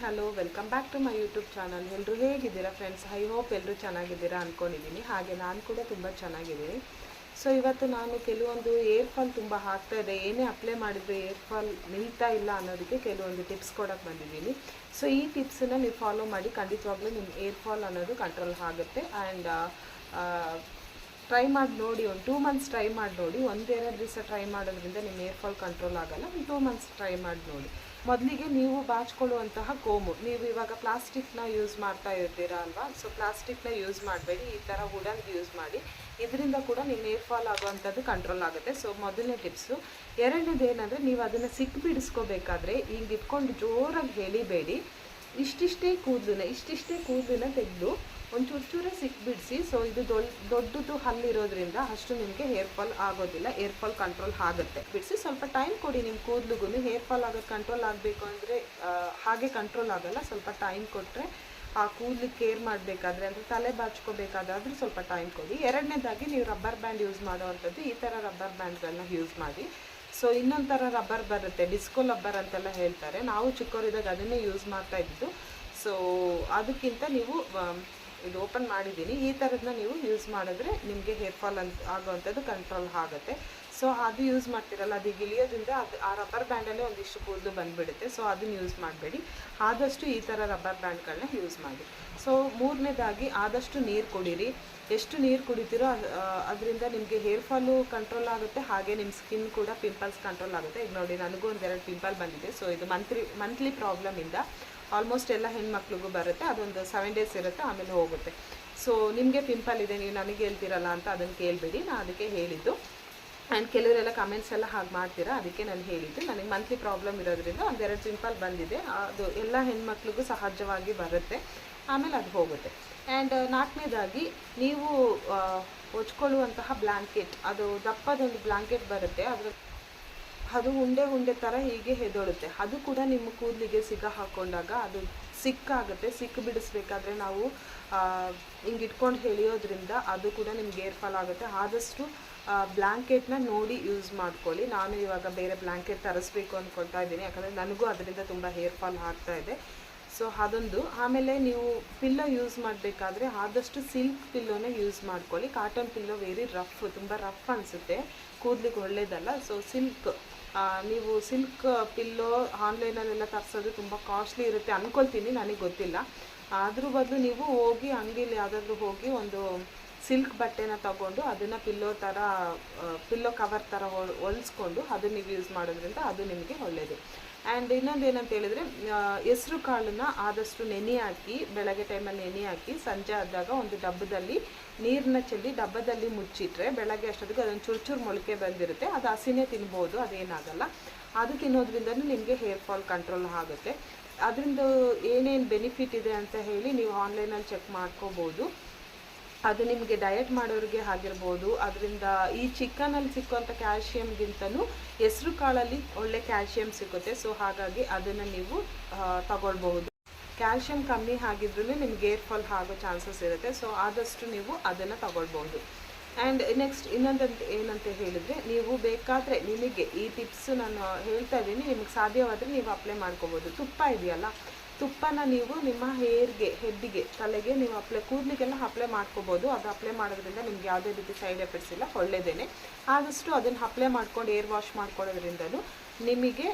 Hello welcome back to my YouTube channel. ಎಲ್ಲರೂ ಹೇಗಿದ್ದೀರಾ friends? I hope ಎಲ್ಲರೂ ಚೆನ್ನಾಗಿದ್ದೀರಾ ಅಂದ್ಕೊಂಡಿದ್ದೀನಿ. ಹಾಗೆ ನಾನು ಕೂಡ ತುಂಬ ಚೆನ್ನಾಗಿದ್ದೀನಿ. ಸೊ ಇವತ್ತು ನಾನು ಕೆಲವೊಂದು ಏರ್ ಫಾಲ್ ತುಂಬ ಆಗ್ತಾ ಇದೆ, ಏನೇ ಅಪ್ಲೈ ಮಾಡಿದರೆ ಏರ್ ಫಾಲ್ ನಿಲ್ತಾ ಇಲ್ಲ ಅನ್ನೋದಕ್ಕೆ ಕೆಲವೊಂದು ಟಿಪ್ಸ್ ಕೊಡೋಕ್ಕೆ ಬಂದಿದ್ದೀನಿ. ಸೊ ಈ ಟಿಪ್ಸನ್ನು ನೀವು ಫಾಲೋ ಮಾಡಿ, ಖಂಡಿತವಾಗ್ಲೂ ನಿಮ್ಮ ಏರ್ ಫಾಲ್ ಅನ್ನೋದು ಕಂಟ್ರೋಲ್ ಆಗುತ್ತೆ. ಆ್ಯಂಡ್ ಟ್ರೈ ಮಾಡಿ ನೋಡಿ, ಒಂದು 2 ಮಂತ್ಸ್ ಟ್ರೈ ಮಾಡಿ ನೋಡಿ. ಒಂದೆರಡು ದಿವಸ ಟ್ರೈ ಮಾಡೋದ್ರಿಂದ ನಿಮ್ಮ ಏರ್ ಫಾಲ್ ಕಂಟ್ರೋಲ್ ಆಗೋಲ್ಲ. ಒಂದು 2 ಮಂತ್ಸ್ ಟ್ರೈ ಮಾಡಿ ನೋಡಿ. ಮೊದಲಿಗೆ ನೀವು ಬಾಚಿಕೊಳ್ಳುವಂತಹ ಕೋಮು, ನೀವು ಇವಾಗ ಪ್ಲಾಸ್ಟಿಕ್ನ ಯೂಸ್ ಮಾಡ್ತಾ ಇರ್ತೀರಾ ಅಲ್ವಾ? ಸೊ ಪ್ಲಾಸ್ಟಿಕ್ನ ಯೂಸ್ ಮಾಡಬೇಡಿ, ಈ ಥರ ವುಡನ್ ಯೂಸ್ ಮಾಡಿ. ಇದರಿಂದ ಕೂಡ ನಿಮ್ಮ ಏರ್ ಫಾಲ್ ಆಗುವಂಥದ್ದು ಕಂಟ್ರೋಲ್ ಆಗುತ್ತೆ. ಸೊ ಮೊದಲನೇ ಟಿಪ್ಸು. ಎರಡನೇದು ಏನಂದರೆ, ನೀವು ಅದನ್ನು ಬಿಡಿಸ್ಕೋಬೇಕಾದ್ರೆ ಹಿಂಗೆ ಇಟ್ಕೊಂಡು ಜೋರಾಗಿ ಎಳಿಬೇಡಿ. ಇಷ್ಟಿಷ್ಟೇ ಕೂದಲನ್ನ ತೆಗೆದು ಒಂದು ಚೂರೇ ಬಿಡಿಸಿ. ಸೊ ಇದು ದೊಡ್ಡದು ಹಲ್ಲಿರೋದ್ರಿಂದ ಅಷ್ಟು ನಿಮಗೆ ಹೇರ್ ಫಾಲ್ ಆಗೋದಿಲ್ಲ, ಏರ್ ಫಾಲ್ ಕಂಟ್ರೋಲ್ ಆಗುತ್ತೆ. ಬಿಡಿಸಿ ಸ್ವಲ್ಪ ಟೈಮ್ ಕೊಡಿ ನಿಮ್ಮ ಕೂದಲಿಗೂ. ಹೇರ್ ಫಾಲ್ ಆಗೋದು ಕಂಟ್ರೋಲ್ ಆಗಬೇಕು ಅಂದರೆ ಹಾಗೆ ಕಂಟ್ರೋಲ್ ಆಗೋಲ್ಲ. ಸ್ವಲ್ಪ ಟೈಮ್ ಕೊಟ್ಟರೆ ಆ ಕೂದಲಿಗೆ ಕೇರ್ ಮಾಡಬೇಕಾದ್ರೆ, ಅಂದರೆ ತಲೆ ಬಾಚ್ಕೋಬೇಕಾದ್ರೆ ಸ್ವಲ್ಪ ಟೈಮ್ ಕೊಡಿ. ಎರಡನೇದಾಗಿ ನೀವು ರಬ್ಬರ್ ಬ್ಯಾಂಡ್ ಯೂಸ್ ಮಾಡುವಂಥದ್ದು, ಈ ಥರ ರಬ್ಬರ್ ಬ್ಯಾಂಡ್ಗಳನ್ನ ಯೂಸ್ ಮಾಡಿ. ಸೊ ಇನ್ನೊಂದು ಥರ ರಬ್ಬರ್ ಬರುತ್ತೆ, ಡಿಸ್ಕೋ ರಬ್ಬರ್ ಅಂತೆಲ್ಲ ಹೇಳ್ತಾರೆ. ನಾವು ಚಿಕ್ಕವರಿದ್ದಾಗ ಅದನ್ನೇ ಯೂಸ್ ಮಾಡ್ತಾ ಇದ್ದು. ಸೊ ಅದಕ್ಕಿಂತ ನೀವು ಇದು ಓಪನ್ ಮಾಡಿದ್ದೀನಿ, ಈ ಥರದನ್ನ ನೀವು ಯೂಸ್ ಮಾಡಿದ್ರೆ ನಿಮಗೆ ಹೇರ್ ಫಾಲ್ ಆಗೋವಂಥದ್ದು ಕಂಟ್ರೋಲ್ ಆಗುತ್ತೆ. ಸೊ ಅದು ಯೂಸ್ ಮಾಡ್ತಿರಲ್ಲ, ಅದು ಇಳಿಯೋದ್ರಿಂದ ಆ ರಬ್ಬರ್ ಬ್ಯಾಂಡಲ್ಲೇ ಒಂದಿಷ್ಟು ಕೂದಲು ಬಂದುಬಿಡುತ್ತೆ. ಸೊ ಅದನ್ನು ಯೂಸ್ ಮಾಡಬೇಡಿ, ಆದಷ್ಟು ಈ ಥರ ರಬ್ಬರ್ ಬ್ಯಾಂಡ್ಗಳನ್ನ ಯೂಸ್ ಮಾಡಿ. ಸೊ ಮೂರನೇದಾಗಿ ಆದಷ್ಟು ನೀರು ಕುಡೀರಿ. ಎಷ್ಟು ನೀರು ಕುಡಿತೀರೋ ಅದರಿಂದ ನಿಮಗೆ ಹೇರ್ ಫಾಲು ಕಂಟ್ರೋಲ್ ಆಗುತ್ತೆ, ಹಾಗೆ ನಿಮ್ಮ ಸ್ಕಿನ್ ಕೂಡ ಪಿಂಪಲ್ಸ್ ಕಂಟ್ರೋಲ್ ಆಗುತ್ತೆ. ಈಗ ನೋಡಿ, ನನಗೂ ಒಂದೆರಡು ಪಿಂಪಲ್ ಬಂದಿದೆ. ಸೊ ಇದು ಮಂತ್ಲಿ ಪ್ರಾಬ್ಲಮಿಂದ ಆಲ್ಮೋಸ್ಟ್ ಎಲ್ಲ ಹೆಣ್ಮಕ್ಳಿಗೂ ಬರುತ್ತೆ. ಅದೊಂದು 7 ಡೇಸ್ ಇರುತ್ತೆ, ಆಮೇಲೆ ಹೋಗುತ್ತೆ. ಸೊ ನಿಮಗೆ ಪಿಂಪಲ್ ಇದೆ, ನೀವು ನನಗೆ ಹೇಳ್ತೀರಲ್ಲ ಅಂತ ಅದನ್ನು ಕೇಳಬೇಡಿ, ನಾನು ಅದಕ್ಕೆ ಹೇಳಿದ್ದು. ಆ್ಯಂಡ್ ಕೆಲವರೆಲ್ಲ ಕಮೆಂಟ್ಸ್ ಎಲ್ಲ ಹಾಗೆ ಮಾಡ್ತೀರಾ, ಅದಕ್ಕೆ ನಾನು ಹೇಳಿದ್ದು. ನನಗೆ ಮಂತ್ಲಿ ಪ್ರಾಬ್ಲಮ್ ಇರೋದ್ರಿಂದ ಒಂದೆರಡು ಪಿಂಪಲ್ ಬಂದಿದೆ. ಅದು ಎಲ್ಲ ಹೆಣ್ಮಕ್ಳಿಗೂ ಸಹಜವಾಗಿ ಬರುತ್ತೆ, ಆಮೇಲೆ ಅದು ಹೋಗುತ್ತೆ. ಆ್ಯಂಡ್ ನಾಲ್ಕನೇದಾಗಿ, ನೀವು ಹೊಚ್ಕೊಳ್ಳುವಂತಹ ಬ್ಲ್ಯಾಂಕೆಟ್, ಅದು ದಪ್ಪದೊಂದು ಬ್ಲ್ಯಾಂಕೆಟ್ ಬರುತ್ತೆ, ಅದು ಉಂಡೆ ಥರ ಹೀಗೆ ಎದ್ದೊಳುತ್ತೆ. ಅದು ಕೂಡ ನಿಮ್ಮ ಕೂದಲಿಗೆ ಹಾಕ್ಕೊಂಡಾಗ ಅದು ಸಿಕ್ಕಾಗುತ್ತೆ. ಬಿಡಿಸ್ಬೇಕಾದ್ರೆ ನಾವು ಹಿಂಗೆ ಇಟ್ಕೊಂಡು ಎಳೆಯೋದ್ರಿಂದ ಅದು ಕೂಡ ನಿಮ್ಗೆ ಏರ್ ಫಾಲ್ ಆಗುತ್ತೆ. ಆದಷ್ಟು ಬ್ಲ್ಯಾಂಕೆಟ್ನ ನೋಡಿ ಯೂಸ್ ಮಾಡ್ಕೊಳ್ಳಿ. ನಾನು ಇವಾಗ ಬೇರೆ ಬ್ಲ್ಯಾಂಕೆಟ್ ತರಿಸ್ಬೇಕು ಅಂದ್ಕೊಳ್ತಾ ಇದ್ದೀನಿ, ಯಾಕಂದರೆ ನನಗೂ ಅದರಿಂದ ತುಂಬ ಹೇರ್ ಫಾಲ್ ಆಗ್ತಾ ಇದೆ. ಸೊ ಅದೊಂದು. ಆಮೇಲೆ ನೀವು ಪಿಲ್ಲೋ ಯೂಸ್ ಮಾಡಬೇಕಾದ್ರೆ ಆದಷ್ಟು ಸಿಲ್ಕ್ ಪಿಲ್ಲೋನೇ ಯೂಸ್ ಮಾಡ್ಕೊಳ್ಳಿ. ಕಾಟನ್ ಪಿಲ್ಲೋ ವೆರಿ ರಫ್, ತುಂಬ ರಫ್ ಅನಿಸುತ್ತೆ, ಕೂದಲಿಗೆ ಒಳ್ಳೆಯದಲ್ಲ. ಸೊ ನೀವು ಸಿಲ್ಕ್ ಪಿಲ್ಲೋ ಆನ್ಲೈನಲ್ಲೆಲ್ಲ ತರಿಸೋದು ತುಂಬ ಕಾಸ್ಟ್ಲಿ ಇರುತ್ತೆ ಅಂದ್ಕೊಳ್ತೀನಿ, ನನಗೆ ಗೊತ್ತಿಲ್ಲ. ಅದ್ರ ಬದಲು ನೀವು ಹೋಗಿ ಅಂಗಡಿಲಿ ಯಾವುದಾದ್ರೂ ಹೋಗಿ ಒಂದು ಸಿಲ್ಕ್ ಬಟ್ಟೆನ ತಗೊಂಡು ಅದನ್ನು ಪಿಲ್ಲೋ ಕವರ್ ಥರ ಹೊಲಿಸ್ಕೊಂಡು ಅದನ್ನು ನೀವು ಯೂಸ್ ಮಾಡೋದ್ರಿಂದ ಅದು ನಿಮಗೆ ಒಳ್ಳೆಯದು. ಆ್ಯಂಡ್ ಇನ್ನೊಂದು ಏನಂತ ಹೇಳಿದರೆ, ಹೆಸ್ರು ಕಾಳನ್ನ ಆದಷ್ಟು ನೆನೆ ಹಾಕಿ, ಬೆಳಗ್ಗೆ ಟೈಮಲ್ಲಿ ನೆನೆ ಹಾಕಿ, ಸಂಜೆ ಆದಾಗ ಒಂದು ಡಬ್ಬದಲ್ಲಿ ನೀರನ್ನ ಚೆಲ್ಲಿ ಡಬ್ಬದಲ್ಲಿ ಮುಚ್ಚಿಟ್ರೆ ಬೆಳಗ್ಗೆ ಅಷ್ಟೊತ್ತಿಗೆ ಅದೊಂದು ಚೂರು ಮೊಳಕೆ ಬಂದಿರುತ್ತೆ. ಅದು ಹಸಿನೇ ತಿನ್ಬೋದು, ಅದೇನಾಗಲ್ಲ. ಅದು ತಿನ್ನೋದ್ರಿಂದನೂ ನಿಮಗೆ ಹೇರ್ ಫಾಲ್ ಕಂಟ್ರೋಲ್ ಆಗುತ್ತೆ. ಅದರಿಂದ ಏನೇನು ಬೆನಿಫಿಟ್ ಇದೆ ಅಂತ ಹೇಳಿ ನೀವು ಆನ್ಲೈನಲ್ಲಿ ಚೆಕ್ ಮಾಡ್ಕೋಬೋದು. ಅದು ನಿಮಗೆ ಡಯಟ್ ಮಾಡೋರಿಗೆ ಆಗಿರ್ಬೋದು. ಅದರಿಂದ ಈ ಚಿಕನಲ್ಲಿ ಸಿಕ್ಕುವಂಥ ಕ್ಯಾಲ್ಶಿಯಮ್ಗಿಂತಲೂ ಹೆಸ್ರು ಕಾಳಲ್ಲಿ ಒಳ್ಳೆ ಕ್ಯಾಲ್ಶಿಯಮ್ ಸಿಗುತ್ತೆ. ಸೊ ಹಾಗಾಗಿ ಅದನ್ನು ನೀವು ತಗೊಳ್ಬಹುದು. ಕ್ಯಾಲ್ಶಿಯಮ್ ಕಮ್ಮಿ ಆಗಿದ್ರೂ ನಿಮ್ಗೆ ಏರ್ ಫಾಲ್ ಆಗೋ ಚಾನ್ಸಸ್ ಇರುತ್ತೆ. ಸೊ ಆದಷ್ಟು ನೀವು ಅದನ್ನು ತಗೊಳ್ಬೋದು. ಆ್ಯಂಡ್ ನೆಕ್ಸ್ಟ್ ಏನಂತ ಹೇಳಿದರೆ, ನೀವು ಬೇಕಾದರೆ ನಿಮಗೆ ಈ ಟಿಪ್ಸ್ ನಾನು ಹೇಳ್ತಾ ಇದ್ದೀನಿ, ನಿಮಗೆ ಸಾಧ್ಯವಾದರೆ ನೀವು ಅಪ್ಲೈ ಮಾಡ್ಕೋಬೋದು. ತುಪ್ಪ ಇದೆಯಲ್ಲ, ತುಪ್ಪನ ನೀವು ನಿಮ್ಮ ಹೆಡ್ಡಿಗೆ, ತಲೆಗೆ ನೀವು ಕೂದಲಿಗೆಲ್ಲ ಅಪ್ಲೈ ಮಾಡ್ಕೋಬೋದು. ಅದು ಅಪ್ಲೈ ಮಾಡೋದ್ರಿಂದ ನಿಮ್ಗೆ ಯಾವುದೇ ರೀತಿ ಸೈಡ್ ಎಫೆಕ್ಟ್ಸ್ ಇಲ್ಲ, ಒಳ್ಳೆಯದೇ. ಆದಷ್ಟು ಅದನ್ನು ಅಪ್ಲೈ ಮಾಡ್ಕೊಂಡು ಏರ್ ವಾಶ್ ಮಾಡ್ಕೊಳ್ಳೋದ್ರಿಂದಲೂ ನಿಮಗೆ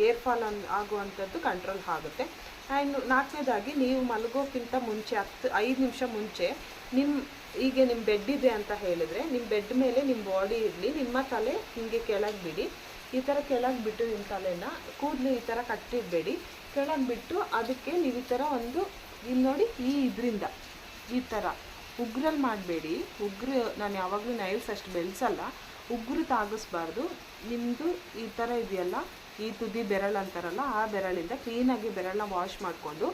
ಏರ್ ಫಾಲ್ ಆಗುವಂಥದ್ದು ಕಂಟ್ರೋಲ್ ಆಗುತ್ತೆ. ಆ್ಯಂಡ್ ನಾಲ್ಕನೇದಾಗಿ, ನೀವು ಮಲಗೋಕ್ಕಿಂತ ಮುಂಚೆ 5 ನಿಮಿಷ ಮುಂಚೆ ನಿಮ್ಮ ಬೆಡ್ ಇದೆ ಅಂತ ಹೇಳಿದರೆ, ನಿಮ್ಮ ಬೆಡ್ ಮೇಲೆ ನಿಮ್ಮ ಬಾಡಿ ಇರಲಿ, ನಿಮ್ಮ ತಲೆ ಹೀಗೆ ಕೆಳಗೆ ಬಿಡಿ. ಈ ಥರ ಕೆಳಗೆ ಬಿಟ್ಟು ನಿಮ್ಮ ತಲೆನ, ಕೂದಲು ಈ ಥರ ಕಟ್ಟಿಡಬೇಡಿ, ಕೆಳಗೆ ಬಿಟ್ಟು ಅದಕ್ಕೆ ನೀವು ಈ ಥರ ಇಲ್ಲಿ ನೋಡಿ, ಇದರಿಂದ ಈ ಥರ ಉಗ್ರಲ್ಲಿ ಮಾಡಬೇಡಿ. ನಾನು ಯಾವಾಗಲೂ ನೈಲ್ಸ್ ಅಷ್ಟು ಬೆಳೆಸಲ್ಲ, ಉಗುರು ತಾಗಿಸ್ಬಾರ್ದು. ನಿಮ್ಮದು ಈ ಥರ ಇದೆಯಲ್ಲ, ಈ ತುದಿ ಬೆರಳು ಅಂತಾರಲ್ಲ, ಆ ಬೆರಳಿಂದ ಕ್ಲೀನಾಗಿ ಬೆರಳನ್ನ ವಾಶ್ ಮಾಡಿಕೊಂಡು,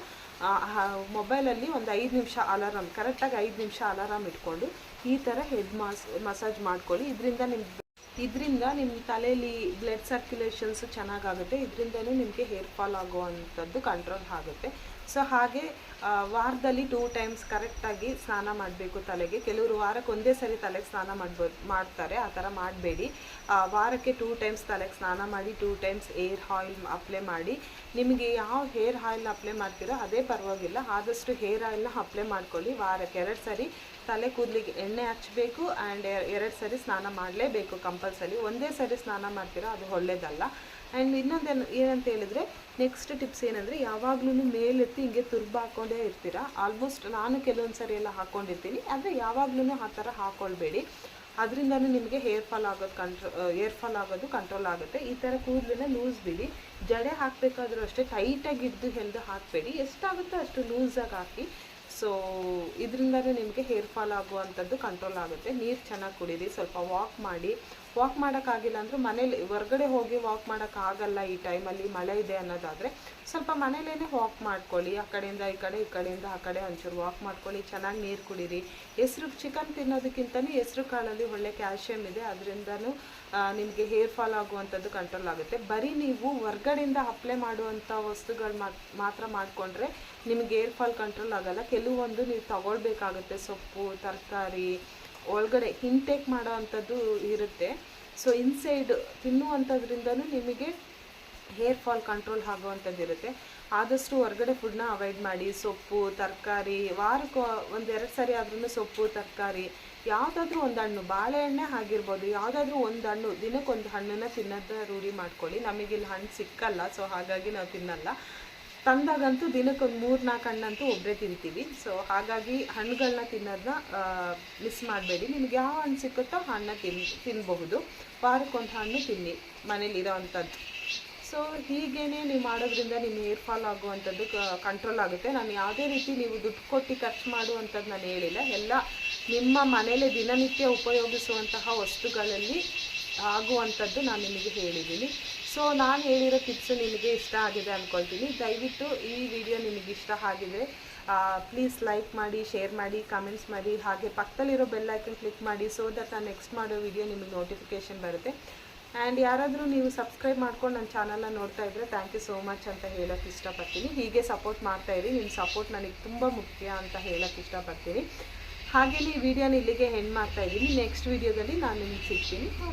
ಮೊಬೈಲಲ್ಲಿ ಒಂದು 5 ನಿಮಿಷ ಅಲಾರಾಮ್, ಕರೆಕ್ಟಾಗಿ 5 ನಿಮಿಷ ಅಲಾರಾಮ್ ಇಟ್ಕೊಂಡು ಈ ಥರ ಹೆಡ್ ಮಸಾಜ್ ಮಾಡ್ಕೊಳ್ಳಿ. ಇದರಿಂದ ಇದರಿಂದ ನಿಮ್ಮ ತಲೆಯಲ್ಲಿ ಬ್ಲಡ್ ಸರ್ಕ್ಯುಲೇಷನ್ಸು ಚೆನ್ನಾಗಾಗುತ್ತೆ. ಇದರಿಂದನೂ ನಿಮಗೆ ಹೇರ್ ಫಾಲ್ ಆಗುವಂಥದ್ದು ಕಂಟ್ರೋಲ್ ಆಗುತ್ತೆ. ಸೊ ಹಾಗೆ ವಾರದಲ್ಲಿ 2 ಟೈಮ್ಸ್ ಕರೆಕ್ಟಾಗಿ ಸ್ನಾನ ಮಾಡಬೇಕು ತಲೆಗೆ. ಕೆಲವರು ವಾರಕ್ಕೆ ಒಂದೇ ಸರಿ ತಲೆಗೆ ಸ್ನಾನ ಮಾಡ್ತಾರೆ. ಆ ಥರ ಮಾಡಬೇಡಿ. ವಾರಕ್ಕೆ 2 ಟೈಮ್ಸ್ ತಲೆಗೆ ಸ್ನಾನ ಮಾಡಿ 2 ಟೈಮ್ಸ್ ಏರ್ ಆಯಿಲ್ ಅಪ್ಲೈ ಮಾಡಿ. ನಿಮಗೆ ಯಾವ ಹೇರ್ ಆಯಿಲ್ನ ಅಪ್ಲೈ ಮಾಡ್ತೀರೋ ಅದೇ ಪರವಾಗಿಲ್ಲ, ಆದಷ್ಟು ಹೇರ್ ಆಯಿಲ್ನ ಅಪ್ಲೈ ಮಾಡ್ಕೊಳ್ಳಿ. ವಾರಕ್ಕೆ 2 ಸರಿ ತಲೆ ಕೂದಲಿಗೆ ಎಣ್ಣೆ ಹಚ್ಚಬೇಕು ಆ್ಯಂಡ್ 2 ಸರಿ ಸ್ನಾನ ಮಾಡಲೇಬೇಕು ಕಂಪಲ್ಸರಿ. ಒಂದೇ ಸರಿ ಸ್ನಾನ ಮಾಡ್ತೀರಾ ಅದು ಒಳ್ಳೆಯದಲ್ಲ. ಆ್ಯಂಡ್ ಇನ್ನೊಂದೇನು ಏನಂತ ಹೇಳಿದ್ರೆ, ನೆಕ್ಸ್ಟ್ ಟಿಪ್ಸ್ ಏನಂದರೆ, ಯಾವಾಗಲೂ ಮೇಲೆತ್ತಿ ಹಿಂಗೆ ತುರ್ಬು ಹಾಕ್ಕೊಂಡೇ ಇರ್ತೀರಾ. ಆಲ್ಮೋಸ್ಟ್ ನಾನು ಕೆಲವೊಂದು ಸರಿ ಎಲ್ಲ ಹಾಕ್ಕೊಂಡಿರ್ತೀನಿ, ಆದರೆ ಯಾವಾಗಲೂ ಆ ಥರ ಹಾಕ್ಕೊಳ್ಬೇಡಿ. ಅದರಿಂದನೂ ನಿಮಗೆ ಹೇರ್ ಫಾಲ್ ಆಗೋದು ಕಂಟ್ರೋಲ್ ಆಗುತ್ತೆ. ಈ ಥರ ಕೂದಲನ್ನ ಲೂಸ್ ಬಿಡಿ. ಜಡೆ ಹಾಕಬೇಕಾದ್ರೂ ಅಷ್ಟೇ ಟೈಟಾಗಿ ಹಿಡಿದು ಹಾಕಬೇಡಿ. ಎಷ್ಟಾಗುತ್ತೋ ಅಷ್ಟು ಲೂಸಾಗಿ ಹಾಕಿ. ಸೊ ಇದರಿಂದನೂ ನಿಮಗೆ ಹೇರ್ ಫಾಲ್ ಆಗುವಂಥದ್ದು ಕಂಟ್ರೋಲ್ ಆಗುತ್ತೆ. ನೀರು ಚೆನ್ನಾಗಿ ಕುಡೀರಿ, ಸ್ವಲ್ಪ ವಾಕ್ ಮಾಡಿ. ವಾಕ್ ಮಾಡೋಕ್ಕಾಗಿಲ್ಲ ಅಂದರೂ ಮನೇಲಿ, ಹೊರ್ಗಡೆ ಹೋಗಿ ವಾಕ್ ಮಾಡೋಕ್ಕಾಗಲ್ಲ ಈ ಟೈಮಲ್ಲಿ ಮಳೆ ಇದೆ ಅನ್ನೋದಾದರೆ ಸ್ವಲ್ಪ ಮನೇಲೇ ವಾಕ್ ಮಾಡ್ಕೊಳ್ಳಿ. ಆ ಕಡೆಯಿಂದ ಈ ಕಡೆ, ಈ ಕಡೆಯಿಂದ ಆ ಕಡೆ ಒಂಚೂರು ವಾಕ್ ಮಾಡ್ಕೊಳ್ಳಿ. ಚೆನ್ನಾಗಿ ನೀರು ಕುಡೀರಿ. ಚಿಕನ್ ತಿನ್ನೋದಕ್ಕಿಂತಲೂ ಹೆಸರು ಕಾಳಲ್ಲಿ ಒಳ್ಳೆ ಕ್ಯಾಲ್ಶಿಯಮ್ ಇದೆ. ಅದರಿಂದನೂ ನಿಮಗೆ ಹೇರ್ ಫಾಲ್ ಆಗುವಂಥದ್ದು ಕಂಟ್ರೋಲ್ ಆಗುತ್ತೆ. ಬರೀ ನೀವು ಹೊರ್ಗಡೆಯಿಂದ ಅಪ್ಲೈ ಮಾಡುವಂಥ ವಸ್ತುಗಳು ಮಾತ್ರ ಮಾಡಿಕೊಂಡ್ರೆ ನಿಮಗೆ ಹೇರ್ ಫಾಲ್ ಕಂಟ್ರೋಲ್ ಆಗೋಲ್ಲ. ಕೆಲವೊಂದು ನೀವು ತಗೊಳ್ಬೇಕಾಗುತ್ತೆ. ಸೊಪ್ಪು, ತರಕಾರಿ ಒಳಗಡೆ ಇಂಟೇಕ್ ಮಾಡೋ ಅಂಥದ್ದು ಇರುತ್ತೆ. ಸೊ ಇನ್ಸೈಡ್ ತಿನ್ನುವಂಥದ್ರಿಂದನೂ ನಿಮಗೆ ಹೇರ್ ಫಾಲ್ ಕಂಟ್ರೋಲ್ ಆಗುವಂಥದ್ದು ಇರುತ್ತೆ. ಆದಷ್ಟು ಹೊರಗಡೆ ಫುಡ್ನ ಅವಾಯ್ಡ್ ಮಾಡಿ. ಸೊಪ್ಪು, ತರಕಾರಿ ವಾರಕ್ಕೆ 1-2 ಸರಿ ಆದ್ರೂ ಸೊಪ್ಪು, ತರಕಾರಿ ಯಾವುದಾದ್ರೂ ಒಂದು ಹಣ್ಣು, ಬಾಳೆಹಣ್ಣೆ ಆಗಿರ್ಬೋದು, ಯಾವುದಾದ್ರೂ ಒಂದು ಹಣ್ಣು, ದಿನಕ್ಕೊಂದು ಹಣ್ಣನ್ನು ತಿನ್ನೋದ ರೂಢಿ ಮಾಡ್ಕೊಳ್ಳಿ. ನಮಗಿಲ್ಲಿ ಹಣ್ಣು ಸಿಕ್ಕಲ್ಲ, ಸೊ ಹಾಗಾಗಿ ನಾವು ತಿನ್ನಲ್ಲ. ತಂದಾಗಂತೂ ದಿನಕ್ಕೊಂದು 3-4 ಹಣ್ಣಂತೂ ಒಬ್ಬರೇ ತಿಂತೀವಿ. ಸೊ ಹಾಗಾಗಿ ಹಣ್ಣುಗಳನ್ನ ತಿನ್ನೋದನ್ನ ಮಿಸ್ ಮಾಡಬೇಡಿ. ನಿಮ್ಗೆ ಯಾವ ಹಣ್ಣು ಸಿಕ್ಕುತ್ತೋ ಹಣ್ಣು ತಿನ್ನಬಹುದು. ವಾರಕ್ಕೊಂದು ಹಣ್ಣು ತಿನ್ನಿ ಮನೇಲಿರೋ ಅಂಥದ್ದು. ಸೊ ಹೀಗೇ ನೀವು ಮಾಡೋದ್ರಿಂದ ನಿಮ್ಮ ಹೇರ್ ಫಾಲ್ ಆಗುವಂಥದ್ದು ಕಂಟ್ರೋಲ್ ಆಗುತ್ತೆ. ನಾನು ಯಾವುದೇ ರೀತಿ ನೀವು ದುಡ್ಡು ಕೊಟ್ಟು ಖರ್ಚು ಮಾಡುವಂಥದ್ದು ನಾನು ಹೇಳಿಲ್ಲ. ಎಲ್ಲ ನಿಮ್ಮ ಮನೇಲಿ ದಿನನಿತ್ಯ ಉಪಯೋಗಿಸುವಂತಹ ವಸ್ತುಗಳಲ್ಲಿ ಆಗುವಂಥದ್ದು ನಾನು ನಿಮಗೆ ಹೇಳಿದ್ದೀನಿ. ಸೊ ನಾನು ಹೇಳಿರೋ ಟಿಪ್ಸು ನಿಮಗೆ ಇಷ್ಟ ಆಗಿದೆ ಅಂದ್ಕೊಳ್ತೀನಿ. ದಯವಿಟ್ಟು ಈ ವಿಡಿಯೋ ನಿಮಗೆ ಇಷ್ಟ ಆಗಿದೆ ಪ್ಲೀಸ್ ಲೈಕ್ ಮಾಡಿ, ಶೇರ್ ಮಾಡಿ, ಕಮೆಂಟ್ಸ್ ಮಾಡಿ. ಹಾಗೆ ಪಕ್ಕದಲ್ಲಿರೋ ಬೆಲ್ ಐಕನ್ ಕ್ಲಿಕ್ ಮಾಡಿ. ಸೊ ದಟ್ ನಾನು ನೆಕ್ಸ್ಟ್ ಮಾಡೋ ವಿಡಿಯೋ ನಿಮಗೆ ನೋಟಿಫಿಕೇಷನ್ ಬರುತ್ತೆ. ಆ್ಯಂಡ್ ಯಾರಾದರೂ ನೀವು ಸಬ್ಸ್ಕ್ರೈಬ್ ಮಾಡ್ಕೊಂಡು ನನ್ನ ಚಾನಲ್ನ ನೋಡ್ತಾ ಇದ್ದರೆ ಥ್ಯಾಂಕ್ ಯು ಸೋ ಮಚ್ ಅಂತ ಹೇಳೋಕ್ಕೆ ಇಷ್ಟಪಡ್ತೀನಿ. ಹೀಗೆ ಸಪೋರ್ಟ್ ಮಾಡ್ತಾಯಿರಿ. ನಿಮ್ಮ ಸಪೋರ್ಟ್ ನನಗೆ ತುಂಬ ಮುಖ್ಯ ಅಂತ ಹೇಳೋಕ್ಕೆ ಇಷ್ಟಪಡ್ತೀನಿ. ಹಾಗೆಯೇ ಈ ವಿಡಿಯೋನ ಇಲ್ಲಿಗೆ ಎಂಡ್ ಮಾಡ್ತಾಯಿದ್ದೀನಿ. ನೆಕ್ಸ್ಟ್ ವಿಡಿಯೋದಲ್ಲಿ ನಾನು ನಿಮಗೆ ಸಿಗ್ತೀನಿ.